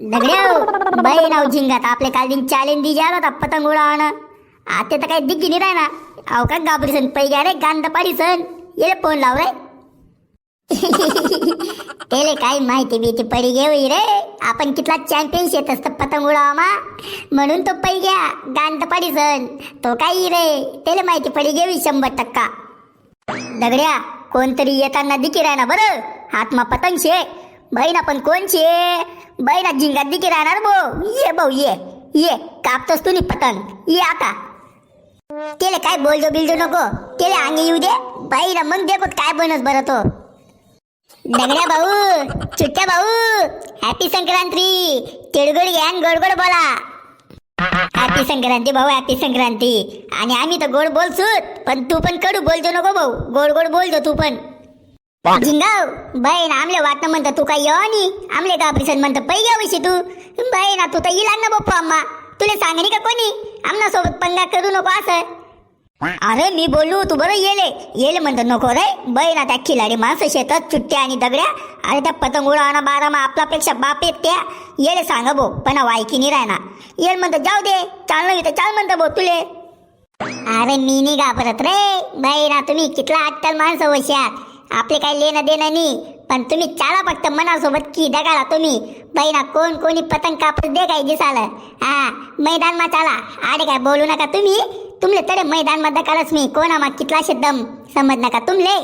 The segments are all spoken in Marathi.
दगड्या बाई नाव झिंगात आपले काल दिन चॅलेंज दी जाला होता पतंग उडावणं आता तर काही दिग्गी नाही राहणार अहो का गाबरी सन पै रे गांध पाडी सन येले फोन लाव रे तेले काय माहिती बी ती पडी घेऊ रे आपण कितला चॅम्पियनशिप असतं पतंग उडावा म्हणून तो पै घ्या गांध पाडी सन तो काही रे तेले माहिती पडी घेऊ 100%. दगड्या कोणतरी येताना दिकी राहणार बरं हातमा पतंग शे बहीण आपण कोणची बहीण झिंगात दिकी राहणार भाऊ ये कापतोस तुम्ही पतंग ये आता केले काय बोलजो बिलजो नको केले अंगे येऊ दे बहीण मग देखो काय बनस बरं तो. दगड्या भाऊ चुट्ट्या भाऊ हॅपी संक्रांती तिळगुळ घ्या गोड बोला. हॅपी संक्रांती भाऊ हॅपी संक्रांती. आणि आम्ही तर गोड बोलसूत पण तू पण कडू बोलजो नको भाऊ गोड बोलजो तू पण. झिंगाव बहीण आमले वाटणं म्हणतं तू काय येवानी आमले गाबरीसन म्हणतं पै घ्यावशी तू बहीण तू तर इलाग ना बाप्पा अम्मा तुला सांगणी का कोणी आमना सोबत पंगा करू नको असं. अरे मी बोलू तू बरं येले म्हणतं नको रे बहीण त्या खिलाडी माणसं शेतात चुट्ट्या आणि दगड्या अरे त्या पतंग उडावणा बारामा आपल्यापेक्षा बाप येत त्या येले सांगा भाऊ पण वायकी नाही राहणार येल म्हणतं जाऊ दे चाललं तर चाल म्हणतं भाऊ तुले. अरे मी नाही घाबरत रे बहीण तुम्ही कितला अट्टल माणसं वशात आपले काही लेणं देणं नाही पण तुम्ही चाला फक्त मनासोबत की दगाला तुम्ही बहिणा कोणी पतंग कापूस दे काय दिसालं हा मैदान मा चाला आडे काय बोलू नका तुम्ही तुमले तडे मैदान मध्ये दकालच मी कोणा मा कितला दम समज नका तुमले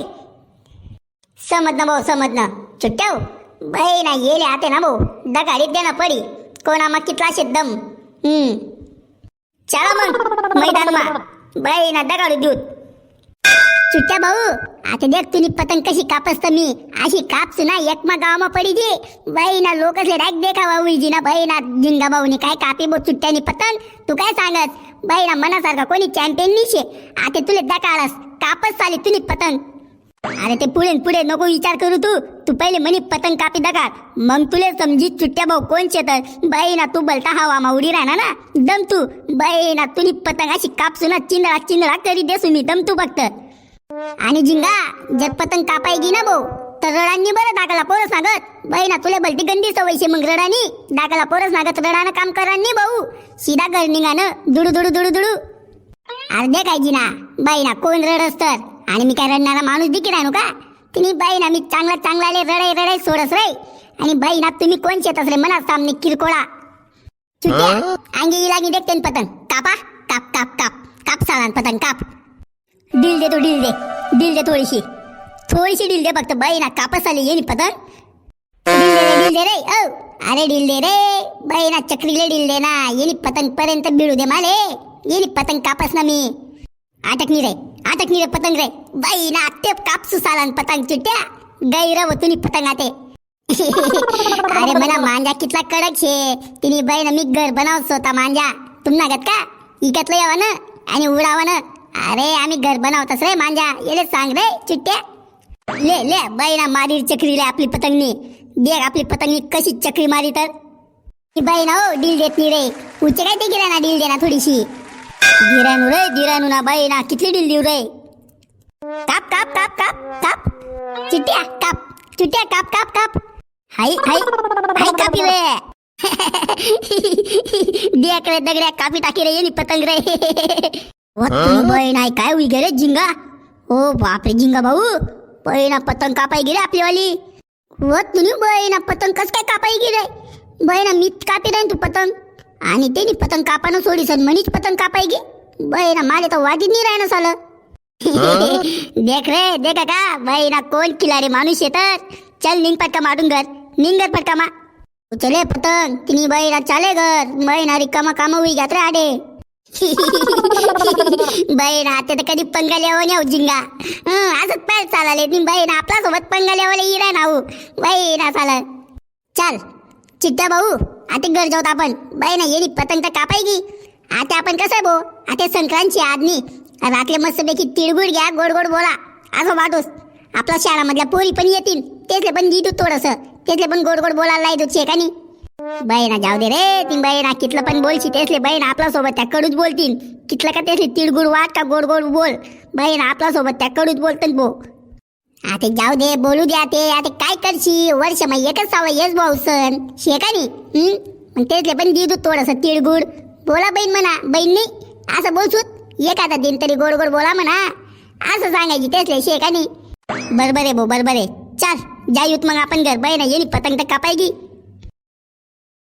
समज भाऊ समज चुट्ट्याव बहिणा येले आते ना भाऊ दगाडीत देणं पडी कोणा मा कितला दम चला मग मैदान मा बहिणा दगाडू देऊत. चुट्ट्या भाऊ आता देख तुम्ही पतंग कशी कापस मी अशी कापसू ना एकमा गावामा पडी दे बहिणा लोकसले डायक देखावा उलजी ना बहिणा झिंगा भाऊनी काय कापी बो चुट्ट्यानी पतंग तू काय सांगत बहिणा मनासारखा कोणी चॅम्पियन निशे आता तुले दकाळस कापस चाली तुम्ही पतंग. अरे ते पुढे नको विचार करू तू पहिले म्हणी पतंग कापी दकाळ मग तुले समजी चुट्ट्या भाऊ कोणचे तर बहिणा तू बोलता हवा मा उडी राहणार ना दम तू बहिणा तुम्ही पतंग अशी कापसू ना चिंदळा करी देसू मी दम तू फक्त. आणि झिंगा जर पतंग कापायगी ना भाऊ तर रडांनी बरं दाखला पोरस नागत बहिणा तुला भलती गंदी सवयशी मग रडानी दाखला पोरस नागत रडानं काम करानी भाऊ सीधा घर निघानं दुडू अर्धे काय जिना बहिणा कोण रडस तर आणि मी काय रडणारा माणूस दिकी राहू का तिने बहिणा मी चांगला रडाई सोडस रे आणि बहिणा तुम्ही कोण शेतस रे मना सामने किरकोळा चुट्या अंगी लागी देखते पतंग कापा काप सालान पतंग काप डील दे थोडीशी डील दे फक्त बहिणा कापस आली येणी पतंग डील दे रे ओ अरे डील दे रे बहिणा चक्रीले डील दे ना येणी पतंग पर्यंत बिळू दे माले येणी पतंग कापस ना मी आटकनी रे पतंग रे बहिणा ते कापसू सालान पतंग चुट्ट्या गैरव तुम्ही पतंग आते. अरे मला मांजा कितला कडक शे तिने बहिणा मी घर बनाव स्वतः मांजा तुम्हाला गत का इकतलं यावं ना आणि उडावं ना अरे आम्ही घर बनवतस रे मांजा येले सांग रे चिट्ट्या ले बहिणा मारी चक्रीले आपली पतंगनी देख आपली पतंगनी कशी चक्री मारी तर बहिणा हो डील देत नाही रे उचे काय ते गिराना डील देना थोडीशी गिरानू ना बहिणा कितली डील देऊ रे काप चिट्ट्या काप हाय कापी रे देख रे दगड्या कापी टाकी रे येणी पतंग रे बहीण काय हुई गे रे झिंगा ओ बापरे झिंगा भाऊ बहिणा पतंग कापाय गे रे आपली वाली तुम्ही बहिणा पतंग कस काय कापाय गे रे बहिणा मी कापी रे तू पतंग आणि त्यांनी पतंग कापानं सोडी सन म्हणीच पतंग कापाय गे बहिणा माझे तर वाजीत नाही राहणं सालं. देख का बहिणा कोण किलारी माणूस येतात चल निघ पटका माडून निघत पटका मा चले पतंग तिनी बहिणा चाले घर बहिणा रिकामा काम हुई घात रे आडे. बहीण आता तर कधी पंगा लिहावं झिंगा असंच पाय चालाले ती बहीण आपल्या सोबत पंगा लिहावला इरा नाऊ बहीण चाल चाल चिट्ट्या भाऊ आता घर जाऊत आपण बहीण येणी पतंग तर कापायगी आता आपण कसं भाऊ आता संक्रांतची आदमी रात्री मस्तपैकी तिळगुळ घ्या गोड बोला असं वाटोस आपल्या शाळामधल्या पोरी पण येतील तेचले पण जिटू थोडस तेचले पण गोड बोलायला लायतो चेकानी बहिणा जाऊ दे रे ती बहिणा कितलं पण बोलशी तेसले बहीण आपल्या सोबत त्या कडूच बोलतील कितलं का तेसले तिळगुळ वाट का गोड बोल बहीण आपल्या सोबत त्या कडूच बोलतात भो आता जाऊ दे बोलू द्या ते आता काय करशी वर्ष मग एकच सावं येस भाऊ सण शेकानी मग तेचले पण दे तू थोडंसं तिळगुळ बोला बहीण म्हणा बहीण नाही असं बोलसूत एखादा दिन तरी गोड गोड बोला म्हणा असं सांगायची तेचले शेकानी बरोबर आहे भाऊ बरोबर आहे चल जाऊत मग आपण घर बहीण येईल पतंग तर कापायची